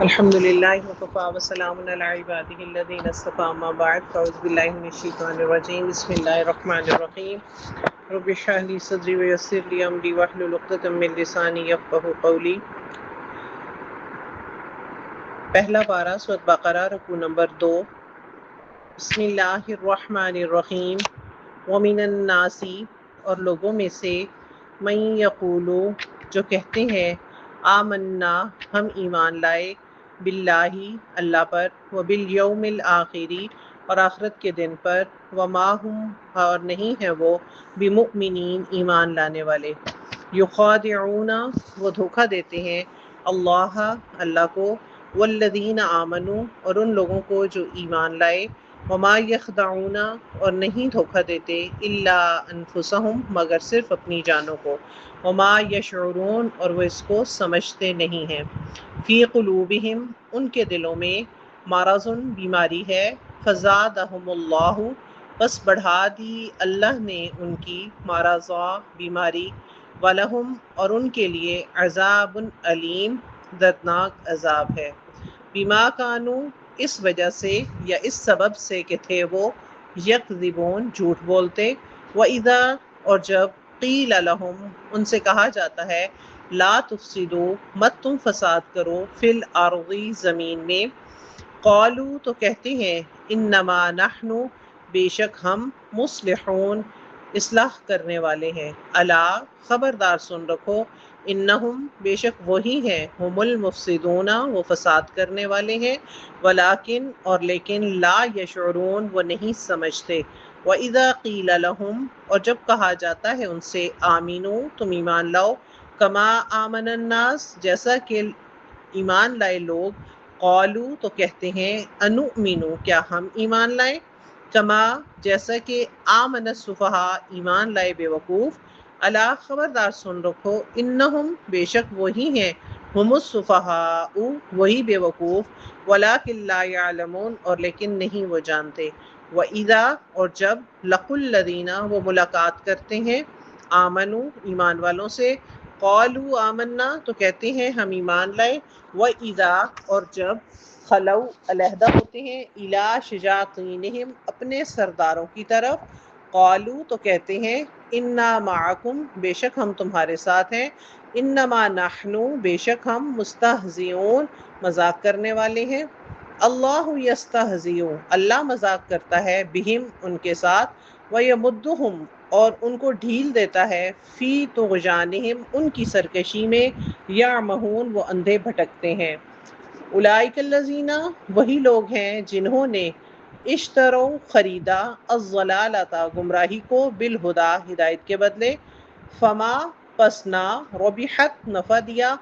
الحمد للہ وکفا وسلام علی عبادہ الذین اصطفیٰ اما بعد فاعوذ باللہ من الشیطان الرجیم بسم اللہ الرحمن الرحیم رب اشرح لی صدری ویسر لی امری واحلل عقدۃ من لسانی یفقہوا قولی۔ پہلا پارہ سورۃ بقرہ رکوع نمبر 2۔ بسم اللہ الرحمن الرحیم۔ ومن الناس، اور لوگوں میں سے، من یقول، جو کہتے ہیں، آمنا، ہم ایمان لائے، باللہ، اللہ پر، وبالیوم الآخری، اور آخرت کے دن پر، وما ہم، اور نہیں ہیں وہ، بمؤمنین، ایمان لانے والے، یخادعون، وہ دھوکہ دیتے ہیں، اللہ کو، والذین آمنوا، اور ان لوگوں کو جو ایمان لائے، وما یخدعون، اور نہیں دھوکہ دیتے، الا انفسہم، مگر صرف اپنی جانوں کو، وما یشعرون، اور وہ اس کو سمجھتے نہیں ہیں، فی قلوبہم، ان کے دلوں میں، مرض، بیماری ہے، فزادہم اللہ، بس بڑھا دی اللہ نے ان کی مرضا، بیماری، وَلَهُمْ، اور ان کے لیے، عذاب علیم، دردناک عذاب ہے، بما کانوا، اس وجہ سے یا اس سبب سے کہ تھے وہ، یکذبون، جھوٹ بولتے، وَإِذَا، اور جب، قیل لہم، ان سے کہا جاتا ہے، لا تفسدوا، مت تم فساد کرو، فی الارض، زمین میں، قالوا، تو کہتے ہیں، انما نحن، بے شک ہم، مصلحون، اصلاح کرنے والے ہیں، الا، خبردار سن رکھو، انہم، بے شک وہی ہیں، ہم المفسدون، وہ فساد کرنے والے ہیں، ولیکن، اور لیکن، لا یشعرون، وہ نہیں سمجھتے، وَإِذَا قِيلَ لَهُمْ، اور جب کہا جاتا ہے ان سے، آمینو، تم ایمان لاؤ، کما آمن الناس، جیسا کہ ایمان لائے لوگ، قالو، تو کہتے ہیں، انؤمنو، کیا ہم ایمان لائیں، کما، جیسا کہ آمن السفہاء، ایمان لائے بے وقوف، الا، خبردار سن رکھو، انہم، بے شک وہی ہیں، ہم السفہاء، وہی بے وقوف، ولکن لا یعلمون، اور لیکن نہیں وہ جانتے، وَإِذَا، اور جب، لقوا الذین، وہ ملاقات کرتے ہیں، آمنو، ایمان والوں سے، قالوا آمنا، تو کہتے ہیں ہم ایمان لائے، وَإِذَا، اور جب، خلو، علیحدہ ہوتے ہیں، الی شیاطینہم، اپنے سرداروں کی طرف، قالوا، تو کہتے ہیں، انا معکم، بے شک ہم تمہارے ساتھ ہیں، انما نحن، بے شک ہم، مستہزئون، مذاق کرنے والے ہیں، اللہ یستہزئ، اللہ مذاق کرتا ہے، بہم، ان کے ساتھ، ویمدہم، اور ان کو ڈھیل دیتا ہے، فی طغیانہم، ان کی سرکشی میں، یعمہون، وہ اندھے بھٹکتے ہیں، اولئک الذین، وہی لوگ ہیں جنہوں نے، اشتروا، خریدا، الضلالۃ، گمراہی کو، بالہدیٰ، ہدایت کے بدلے، فما، پس نہ، ربحت، نفع دیا،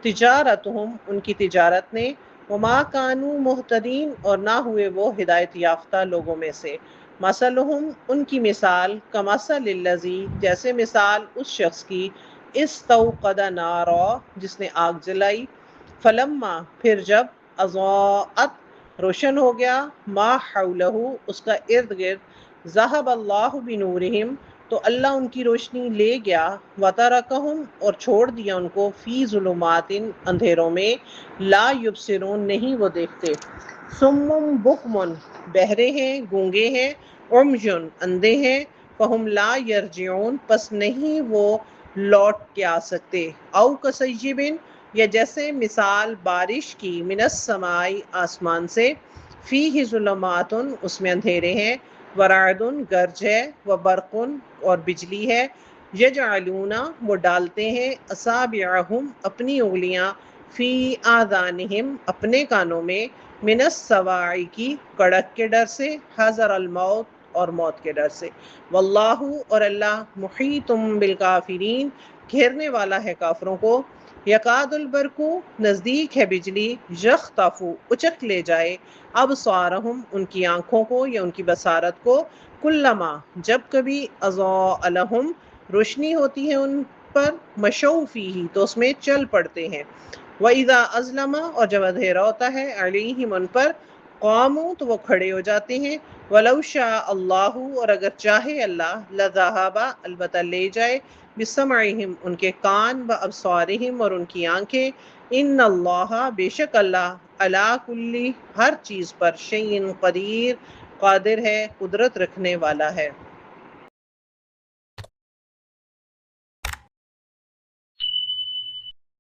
تجارتہم، ان کی تجارت نے، وما کانوا مہتدین، اور نہ ہوئے وہ ہدایت یافتہ لوگوں میں سے، مثلہم، ان کی مثال، کمثل الذی، جیسے مثال اس شخص کی، استوقد نارا، جس نے آگ جلائی، فلما، پھر جب، اضاءت، روشن ہو گیا، ما حولہ، اس کا ارد گرد، ذہب اللہ بنورہم، تو اللہ ان کی روشنی لے گیا، وترکہم، اور چھوڑ دیا ان کو، فی ظلمات، اندھیروں میں، لا یبصرون، نہیں وہ دیکھتے، صم بکم، بہرے ہیں، گونگے ہیں، عمي، اندھے ہیں، فہم لا یرجعون، پس نہیں وہ لوٹ کے آ سکتے، او کصیب، یا جیسے مثال بارش کی، من السماء، آسمان سے، فیہ ظلمات، اس میں اندھیرے ہیں، ورعد، گرج ہے، وبرق، اور بجلی ہے، یجعلون، وہ ڈالتے ہیں، اصابعہم، اپنی انگلیاں، فی آذانہم، اپنے کانوں میں، من الصواعق، کڑک کے ڈر سے، حذر الموت، اور موت کے ڈر سے، واللہ، اور اللہ، محیط بالکافرین، گھیرنے والا ہے کافروں کو، یکاد البرق، نزدیک ہے بجلی، یخطف، اچک لے جائے، ابصارہم، ان کی آنکھوں کو یا ان کی بصارت کو، کلما، جب کبھی، اضاء لہم، روشنی ہوتی ہے ان پر، مشوا فیہ، تو اس میں چل پڑتے ہیں، وَإِذَا أَظْلَمَ، اور جب اندھیرا ہوتا ہے، علیہم، ان پر، قاموا، تو وہ کھڑے ہو جاتے ہیں، وَلَوْ شَاءَ اللَّهُ، اور اگر چاہے اللہ، لَذَهَبَ، البتہ لے جائے، بِسَمْعِهِمْ، ان کے کان، وَأَبْصَارِهِمْ، اور ان کی آنکھیں، ان اللہ، بے شک اللہ، علا کلی ہر چیز پر، شیء قدیر قادر ہے، قدرت رکھنے والا ہے۔